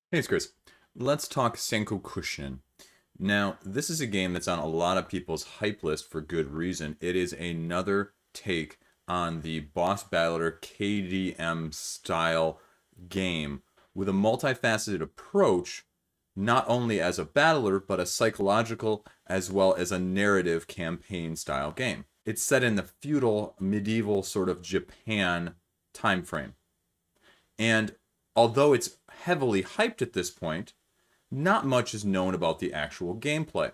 Hey, it's Chris. Let's talk Sankokushin. Now, this is a game that's on a lot of people's hype list for good reason. It is another take on the boss battler KDM style game with a multifaceted approach, not only as a battler, but a psychological as well as a narrative campaign style game. It's set in the feudal, medieval sort of Japan time frame. And although it's heavily hyped at this point, not much is known about the actual gameplay.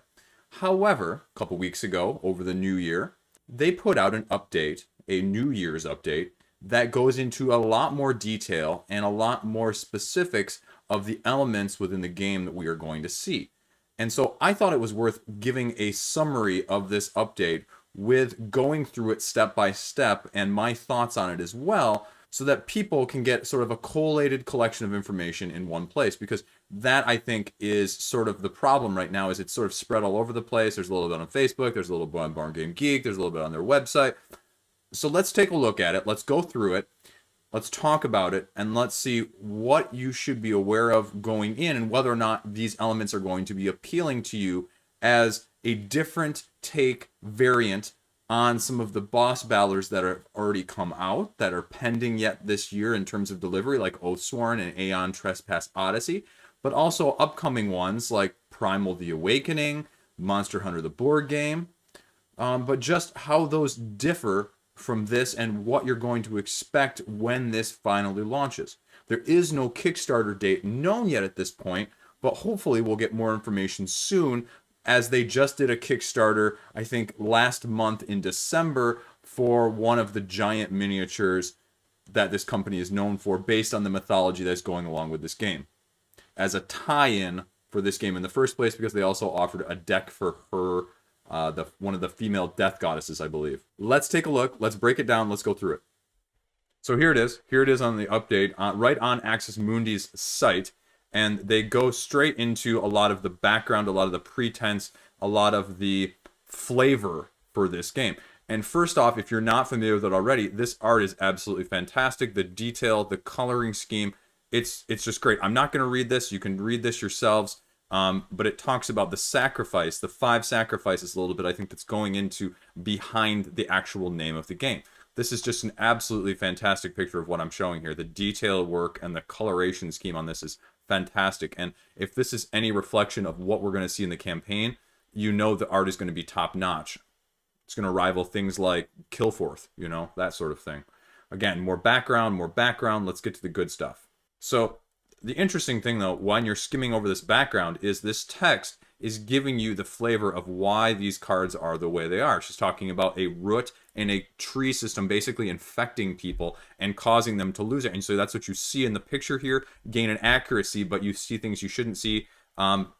However, a couple weeks ago, over the new year, they put out an update, a New Year's update, that goes into a lot more detail and a lot more specifics of the elements within the game that we are going to see. And so I thought it was worth giving a summary of this update with going through it step by step and my thoughts on it as well, so that people can get sort of a collated collection of information in one place. Because that, I think, is sort of the problem right now, is it's sort of spread all over the place. There's a little bit on Facebook, there's a little bit on Barn Game Geek, there's a little bit on their website. So let's take a look at it. Let's go through it. Let's talk about it, and let's see what you should be aware of going in and whether or not these elements are going to be appealing to you as a different take variant on some of the boss battlers that have already come out, that are pending yet this year in terms of delivery, like Oathsworn and Aeon Trespass Odyssey, but also upcoming ones like Primal the Awakening, Monster Hunter the board game, but just how those differ from this and what you're going to expect when this finally launches. There is no Kickstarter date known yet at this point, but hopefully we'll get more information soon, as they just did a Kickstarter, I think last month in December, for one of the giant miniatures that this company is known for, based on the mythology that's going along with this game, as a tie-in for this game in the first place, because they also offered a deck for her, one of the female death goddesses, I believe. Let's take a look. Let's break it down. Let's go through it. So here it is. Here it is on the update, right on Axis Mundi's site. And they go straight into a lot of the background, a lot of the pretense, a lot of the flavor for this game. And first off, if you're not familiar with it already, this art is absolutely fantastic. The detail, the coloring scheme, it's just great. I'm not going to read this. You can read this yourselves. But it talks about the sacrifice, the 5 sacrifices a little bit, I think, that's going into behind the actual name of the game. This is just an absolutely fantastic picture of what I'm showing here. The detail work and the coloration scheme on this is fantastic. And if this is any reflection of what we're going to see in the campaign, you know the art is going to be top notch. It's going to rival things like Killforth, you know, that sort of thing. Again, more background, more background. Let's get to the good stuff. So the interesting thing, though, when you're skimming over this background, is this text is giving you the flavor of why these cards are the way they are. She's talking about a root and a tree system basically infecting people and causing them to lose it. And so that's what you see in the picture here, gain an accuracy, but you see things you shouldn't see.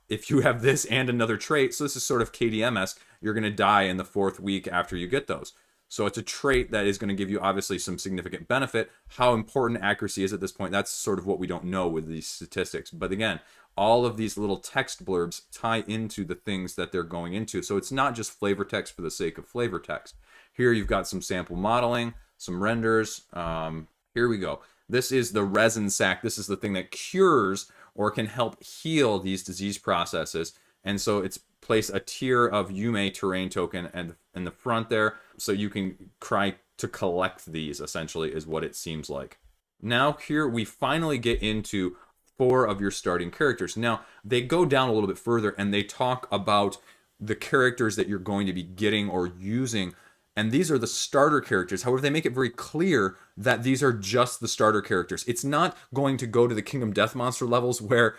If you have this and another trait, so this is sort of KDM-esque, you're going to die in the 4th week after you get those. So it's a trait that is going to give you obviously some significant benefit. How important accuracy is at this point, that's sort of what we don't know with these statistics. But again, all of these little text blurbs tie into the things that they're going into. So it's not just flavor text for the sake of flavor text. Here you've got some sample modeling, some renders. Here we go. This is the resin sac. This is the thing that cures or can help heal these disease processes. And so it's place a tier of Yume terrain token and in the front there, so you can try to collect these, essentially, is what it seems like. Now here we finally get into 4 of your starting characters. Now they go down a little bit further and they talk about the characters that you're going to be getting or using, and these are the starter characters. However, they make it very clear that these are just the starter characters. It's not going to go to the Kingdom Death Monster levels where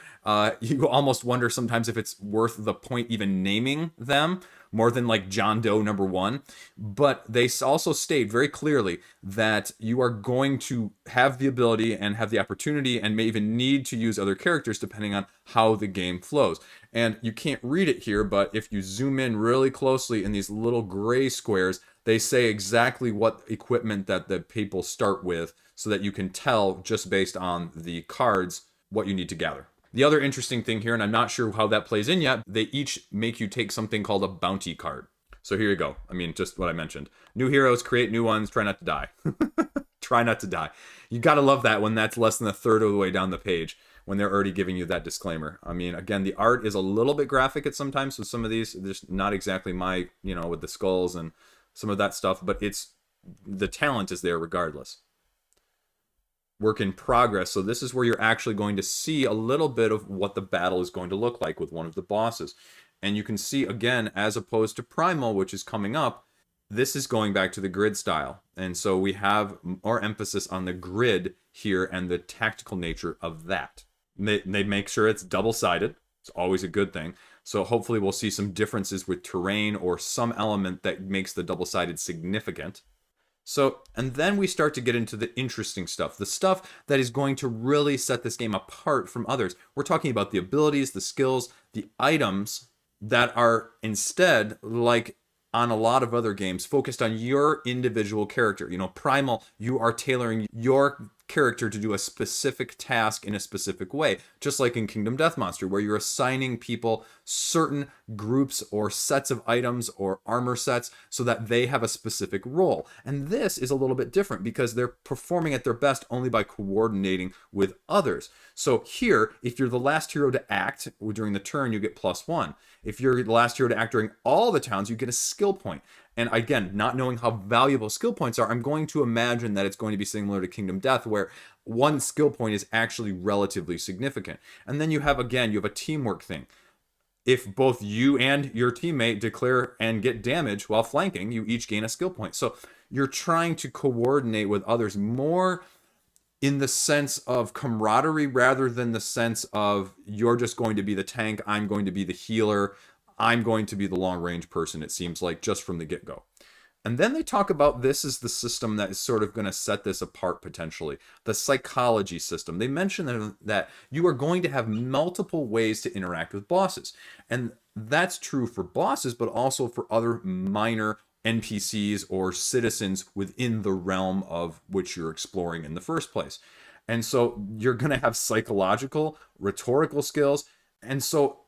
you almost wonder sometimes if it's worth the point even naming them, more than like John Doe #1. But they also state very clearly that you are going to have the ability and have the opportunity and may even need to use other characters depending on how the game flows. And you can't read it here, but if you zoom in really closely in these little gray squares, they say exactly what equipment that the people start with, so that you can tell just based on the cards what you need to gather. The other interesting thing here, and I'm not sure how that plays in yet, they each make you take something called a bounty card. So here you go. I mean, just what I mentioned. New heroes, create new ones, try not to die. Try not to die. You gotta love that when that's less than a third of the way down the page. when they're already giving you that disclaimer. I mean, again, the art is a little bit graphic at sometimes with some of these. Just not exactly my, with the skulls and some of that stuff, but the talent is there regardless. Work in progress. So this is where you're actually going to see a little bit of what the battle is going to look like with one of the bosses. And you can see, again, as opposed to Primal, which is coming up, this is going back to the grid style. And so we have more emphasis on the grid here and the tactical nature of that. They make sure it's double-sided. It's always a good thing. So hopefully we'll see some differences with terrain or some element that makes the double-sided significant. So, and then we start to get into the interesting stuff, the stuff that is going to really set this game apart from others. We're talking about the abilities, the skills, the items that are instead, like on a lot of other games, focused on your individual character. Primal, you are tailoring your character to do a specific task in a specific way, just like in Kingdom Death Monster, where you're assigning people certain groups or sets of items or armor sets so that they have a specific role. And this is a little bit different because they're performing at their best only by coordinating with others. So here, if you're the last hero to act during the turn, you get +1. If you're the last hero to act during all the towns, you get a skill point. And again, not knowing how valuable skill points are, I'm going to imagine that it's going to be similar to Kingdom Death, where one skill point is actually relatively significant. And then you have a teamwork thing. If both you and your teammate declare and get damage while flanking, you each gain a skill point. So you're trying to coordinate with others more in the sense of camaraderie rather than the sense of you're just going to be the tank, I'm going to be the healer, I'm going to be the long-range person, it seems like, just from the get-go. And then they talk about this is the system that is sort of going to set this apart potentially, the psychology system. They mention that you are going to have multiple ways to interact with bosses. And that's true for bosses, but also for other minor NPCs or citizens within the realm of which you're exploring in the first place. And so you're going to have psychological, rhetorical skills. And so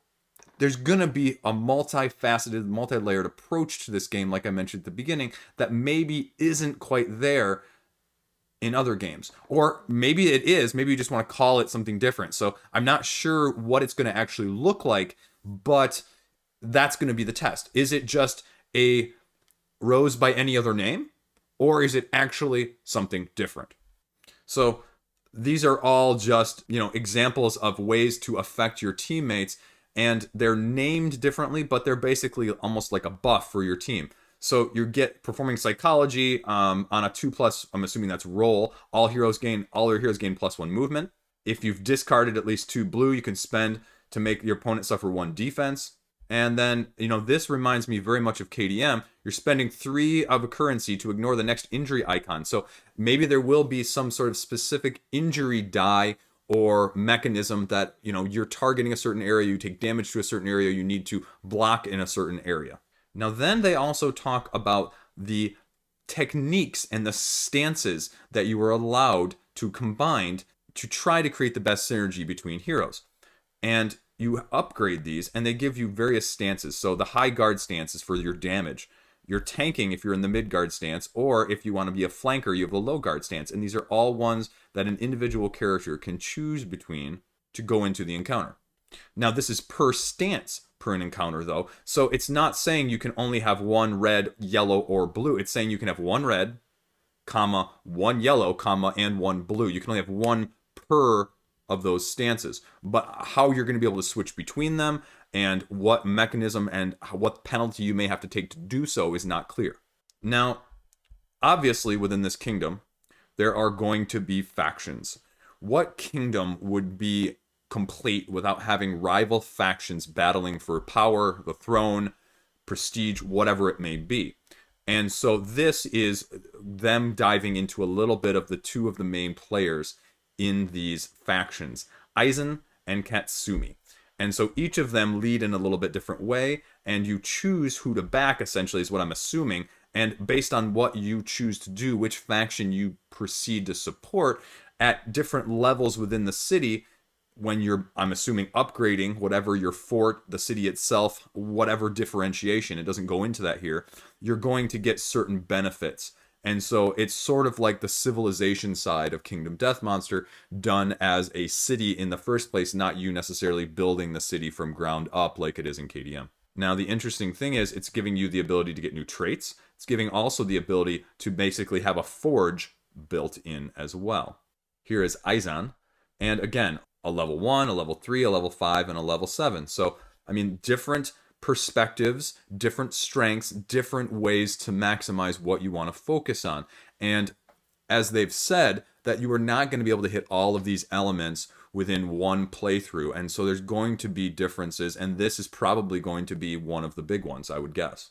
there's going to be a multifaceted, multi-layered approach to this game, like I mentioned at the beginning, that maybe isn't quite there in other games. Or maybe it is. Maybe you just want to call it something different. So I'm not sure what it's going to actually look like, but that's going to be the test. Is it just a Rose by any other name? Or is it actually something different? So these are all just, examples of ways to affect your teammates. And they're named differently, but they're basically almost like a buff for your team. So you get performing psychology on a 2+, I'm assuming that's roll. All your heroes gain +1 movement. If you've discarded at least 2 blue, you can spend to make your opponent suffer 1 defense. And then, this reminds me very much of KDM. You're spending 3 of a currency to ignore the next injury icon. So maybe there will be some sort of specific injury die or mechanism that, you're targeting a certain area, you take damage to a certain area, you need to block in a certain area. Now then they also talk about the techniques and the stances that you are allowed to combine to try to create the best synergy between heroes. And you upgrade these and they give you various stances. So the high guard stance is for your damage. You're tanking if you're in the mid guard stance, or if you want to be a flanker, you have the low guard stance. And these are all ones that an individual character can choose between to go into the encounter. Now, this is per stance per an encounter, though. So it's not saying you can only have 1 red, yellow, or blue. It's saying you can have 1 red, 1 yellow, and 1 blue. You can only have 1 per of those stances. But how you're going to be able to switch between them and what mechanism and what penalty you may have to take to do so is not clear. Now, obviously within this kingdom, there are going to be factions. What kingdom would be complete without having rival factions battling for power, the throne, prestige, whatever it may be? And so this is them diving into a little bit of the 2 of the main players in these factions, Aizen and Katsumi. And so each of them lead in a little bit different way, and you choose who to back, essentially, is what I'm assuming. And based on what you choose to do, which faction you proceed to support at different levels within the city, when you're, I'm assuming, upgrading whatever your fort, the city itself, whatever differentiation, it doesn't go into that here, you're going to get certain benefits. And so it's sort of like the civilization side of Kingdom Death Monster done as a city in the first place, not you necessarily building the city from ground up like it is in KDM. Now, the interesting thing is it's giving you the ability to get new traits. It's giving also the ability to basically have a forge built in as well. Here is Aizan. And again, a level 1, a level 3, a level 5, and a level 7. So, I mean, different perspectives, different strengths, different ways to maximize what you want to focus on. And as they've said, that you are not going to be able to hit all of these elements within one playthrough. And so there's going to be differences, and this is probably going to be one of the big ones, I would guess.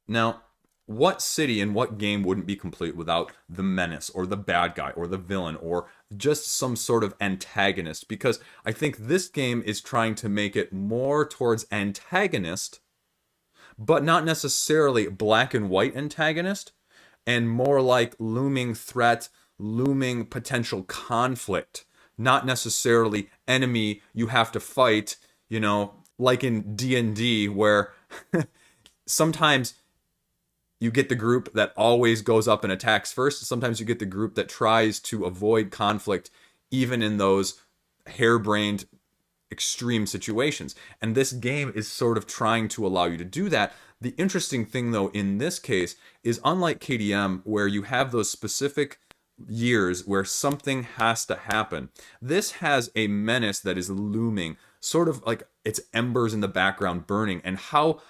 Now, what city and what game wouldn't be complete without the menace or the bad guy or the villain or just some sort of antagonist? Because I think this game is trying to make it more towards antagonist, but not necessarily black and white antagonist, and more like looming threat, looming potential conflict, not necessarily enemy you have to fight, you know, like in D&D where sometimes you get the group that always goes up and attacks first. Sometimes you get the group that tries to avoid conflict even in those harebrained extreme situations. And this game is sort of trying to allow you to do that. The interesting thing, though, in this case is unlike KDM, where you have those specific years where something has to happen, this has a menace that is looming, sort of like it's embers in the background burning, and how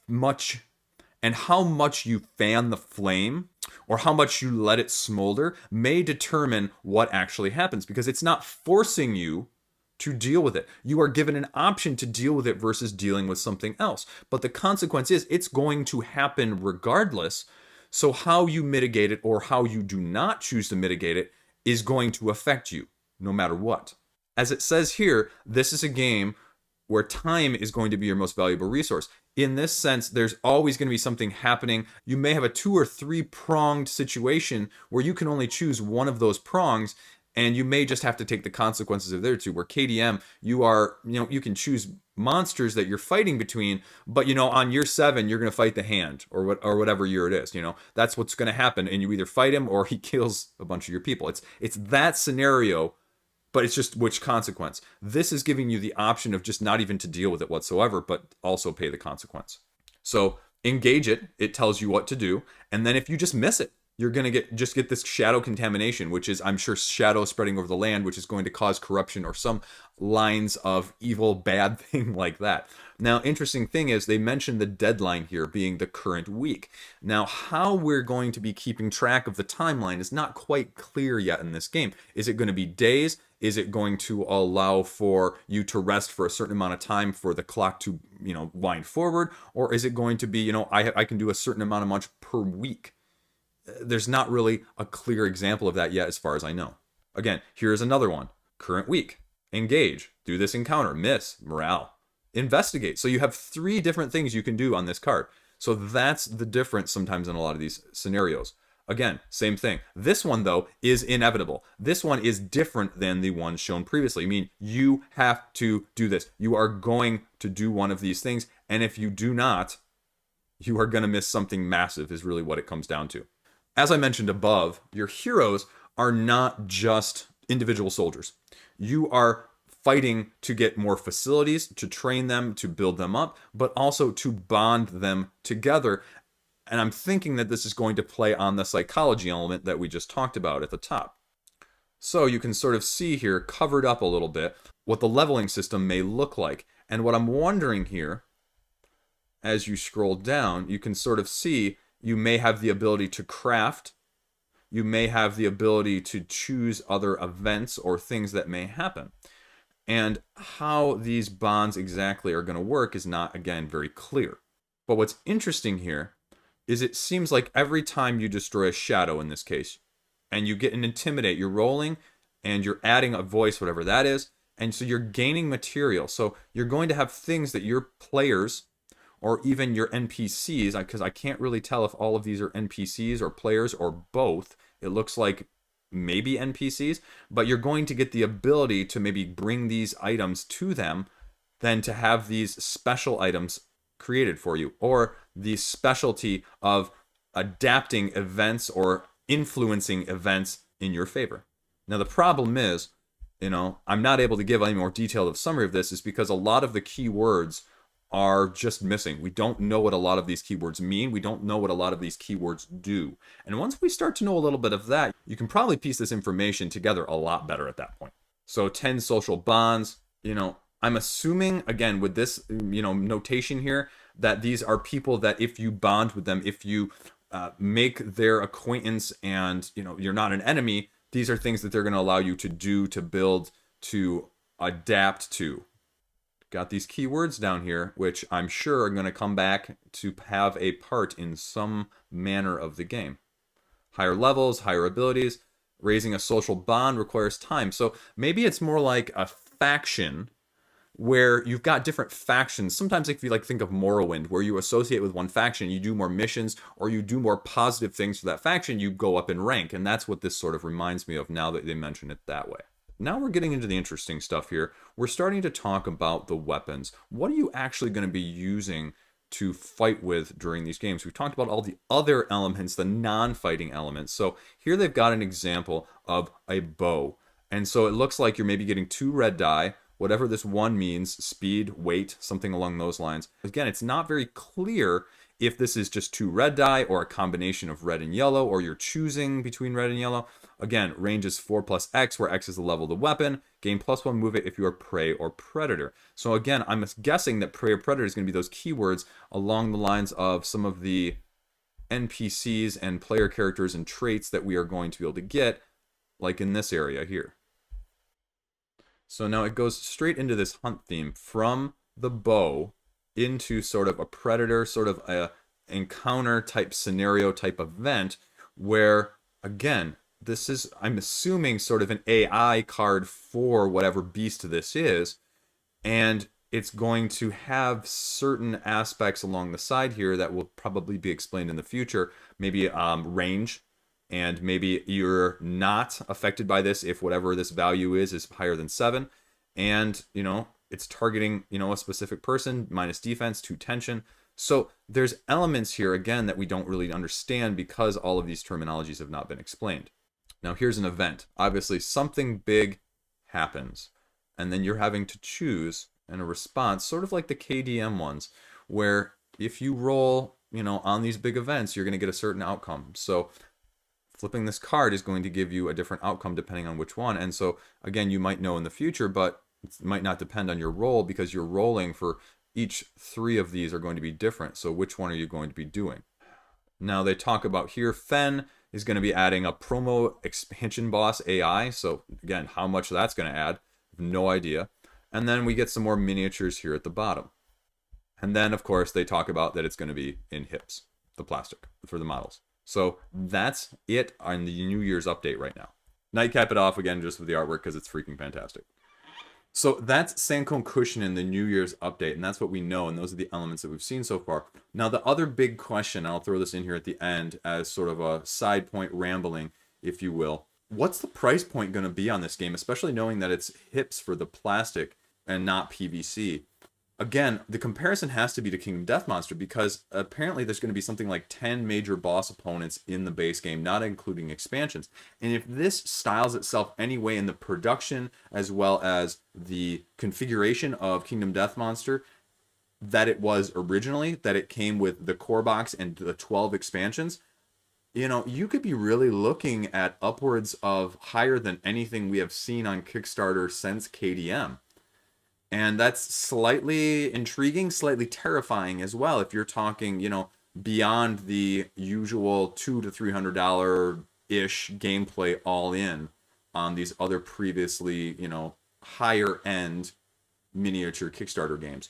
much you fan the flame or how much you let it smolder may determine what actually happens, because it's not forcing you to deal with it. You are given an option to deal with it versus dealing with something else. But the consequence is it's going to happen regardless. So how you mitigate it or how you do not choose to mitigate it is going to affect you no matter what. As it says here, this is a game where time is going to be your most valuable resource. In this sense, there's always going to be something happening. You may have a 2 or 3 pronged situation where you can only choose one of those prongs, and you may just have to take the consequences of the other two. Where KDM, you can choose monsters that you're fighting between, but on year 7 you're going to fight the hand or whatever year it is. That's what's going to happen, and you either fight him or he kills a bunch of your people. It's that scenario, but it's just which consequence. This is giving you the option of just not even to deal with it whatsoever, but also pay the consequence. So engage it. It tells you what to do, and then if you just miss it, you're going to get this shadow contamination, which is, I'm sure, shadow spreading over the land, which is going to cause corruption or some lines of evil, bad thing like that. Now, interesting thing is they mentioned the deadline here being the current week. Now, how we're going to be keeping track of the timeline is not quite clear yet in this game. Is it going to be days? Is it going to allow for you to rest for a certain amount of time for the clock to, wind forward? Or is it going to be, I can do a certain amount of much per week? There's not really a clear example of that yet as far as I know. Again, here's another one. Current week. Engage. Do this encounter. Miss. Morale. Investigate. So you have 3 different things you can do on this card. So that's the difference sometimes in a lot of these scenarios. Again, same thing. This one, though, is inevitable. This one is different than the ones shown previously. I mean, you have to do this. You are going to do one of these things. And if you do not, you are going to miss something massive is really what it comes down to. As I mentioned above, your heroes are not just individual soldiers. You are fighting to get more facilities, to train them, to build them up, but also to bond them together. And I'm thinking that this is going to play on the psychology element that we just talked about at the top. So you can sort of see here, covered up a little bit, what the leveling system may look like. And what I'm wondering here, as you scroll down, you can sort of see you may have the ability to craft. You may have the ability to choose other events or things that may happen. And how these bonds exactly are going to work is not, again, very clear. But what's interesting here is it seems like every time you destroy a shadow in this case, and you get an intimidate, you're rolling and you're adding a voice, whatever that is, and so you're gaining material. So you're going to have things that your players or even your NPCs, because I can't really tell if all of these are NPCs or players or both. It looks like maybe NPCs, but you're going to get the ability to maybe bring these items to them, then to have these special items created for you, or the specialty of adapting events or influencing events in your favor. Now, the problem is, I'm not able to give any more detailed summary of this is because a lot of the keywords are just missing. We don't know what a lot of these keywords mean. We don't know what a lot of these keywords do. And once we start to know a little bit of that, you can probably piece this information together a lot better at that point. So 10 social bonds, I'm assuming, again, with this, notation here, that these are people that if you bond with them, if you make their acquaintance and, you're not an enemy, these are things that they're going to allow you to do, to build, to adapt to. Got these keywords down here, which I'm sure are going to come back to have a part in some manner of the game. Higher levels, higher abilities. Raising a social bond requires time. So maybe it's more like a faction where you've got different factions. Sometimes if you think of Morrowind, where you associate with one faction, you do more missions, or you do more positive things for that faction, you go up in rank. And that's what this sort of reminds me of now that they mention it that way. Now we're getting into the interesting stuff here. We're starting to talk about the weapons. What are you actually going to be using to fight with during these games? We've talked about all the other elements, the non-fighting elements. So here they've got an example of a bow. And so it looks like you're maybe getting 2 red die, whatever this one means, speed, weight, something along those lines. Again, it's not very clear if this is just 2 red die or a combination of red and yellow, or you're choosing between red and yellow. Again, range is 4 plus X, where X is the level of the weapon. Gain +1 move it if you are prey or predator. So again, I'm guessing that prey or predator is going to be those keywords along the lines of some of the NPCs and player characters and traits that we are going to be able to get, like in this area here. So now it goes straight into this hunt theme from the bow into sort of a predator, sort of a encounter type scenario type event where, again, this is, I'm assuming, sort of an AI card for whatever beast this is, and it's going to have certain aspects along the side here that will probably be explained in the future, maybe range, and maybe you're not affected by this if whatever this value is higher than 7, and, it's targeting, a specific person, minus defense, 2 tension. So there's elements here, again, that we don't really understand because all of these terminologies have not been explained. Now here's an event. Obviously something big happens, and then you're having to choose in a response, sort of like the KDM ones, where if you roll, on these big events, you're going to get a certain outcome. So flipping this card is going to give you a different outcome depending on which one. And so again, you might know in the future, but it might not depend on your roll because you're rolling for each 3 of these are going to be different. So which one are you going to be doing? Now they talk about here, Fen is going to be adding a promo expansion boss AI. So again, how much that's going to add, no idea. And then we get some more miniatures here at the bottom. And then, of course, they talk about that it's going to be in hips, the plastic for the models. So that's it on the New Year's update right now. Nightcap it off again just with the artwork because it's freaking fantastic. So that's Sankokushin in the New Year's update, and that's what we know, and those are the elements that we've seen so far. Now, the other big question, I'll throw this in here at the end as sort of a side point rambling, if you will. What's the price point going to be on this game, especially knowing that it's hips for the plastic and not PVC? Again, the comparison has to be to Kingdom Death Monster because apparently there's going to be something like 10 major boss opponents in the base game, not including expansions. And if this styles itself anyway in the production as well as the configuration of Kingdom Death Monster that it was originally, that it came with the core box and the 12 expansions, you could be really looking at upwards of higher than anything we have seen on Kickstarter since KDM. And that's slightly intriguing, slightly terrifying as well. If you're talking, beyond the usual $200 to $300-ish gameplay all in on these other previously, higher end miniature Kickstarter games.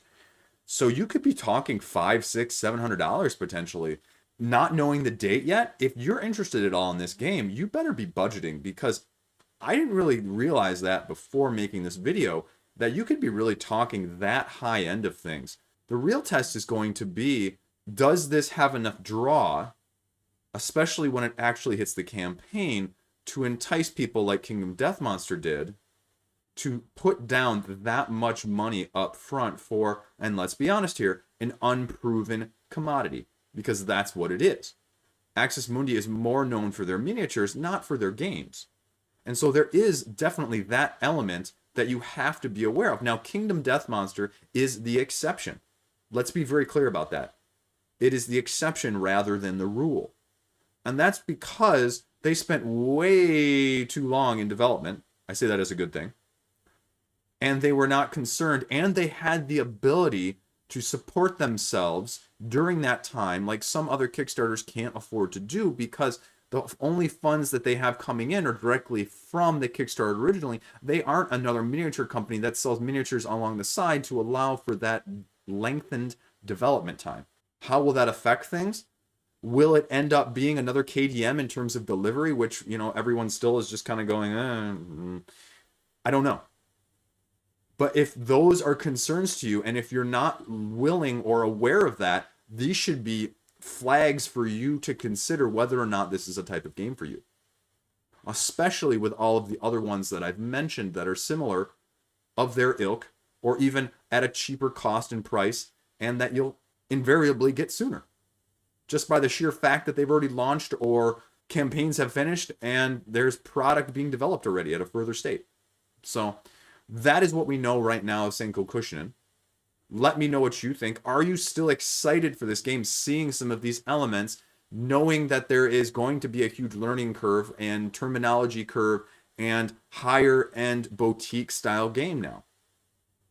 So you could be talking $500, $600, $700 potentially. Not knowing the date yet, if you're interested at all in this game, you better be budgeting because I didn't really realize that before making this video, that you could be really talking that high end of things. The real test is going to be, does this have enough draw, especially when it actually hits the campaign, to entice people like Kingdom Death Monster did, to put down that much money up front for, and let's be honest here, an unproven commodity, because that's what it is. Axis Mundi is more known for their miniatures, not for their games. And so there is definitely that element that you have to be aware of. Now, Kingdom Death Monster is the exception. Let's be very clear about that. It is the exception rather than the rule. And that's because they spent way too long in development. I say that as a good thing. And they were not concerned, and they had the ability to support themselves during that time like some other Kickstarters can't afford to do, because the only funds that they have coming in are directly from the Kickstarter originally. They aren't another miniature company that sells miniatures along the side to allow for that lengthened development time. How will that affect things? Will it end up being another KDM in terms of delivery, which, you know, everyone still is just kind of going, I don't know. But if those are concerns to you, and if you're not willing or aware of that, these should be flags for you to consider whether or not this is a type of game for you. Especially with all of the other ones that I've mentioned that are similar, of their ilk, or even at a cheaper cost and price, and that you'll invariably get sooner. Just by the sheer fact that they've already launched, or campaigns have finished, and there's product being developed already at a further state. So that is what we know right now of Sankokushin. Let me know what you think. Are you still excited for this game, seeing some of these elements, knowing that there is going to be a huge learning curve and terminology curve and higher end boutique style game now?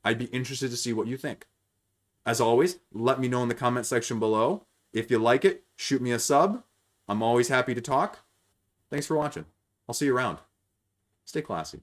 I'd be interested to see what you think. As always, let me know in the comment section below. If you like it, shoot me a sub. I'm always happy to talk. Thanks for watching. I'll see you around. Stay classy.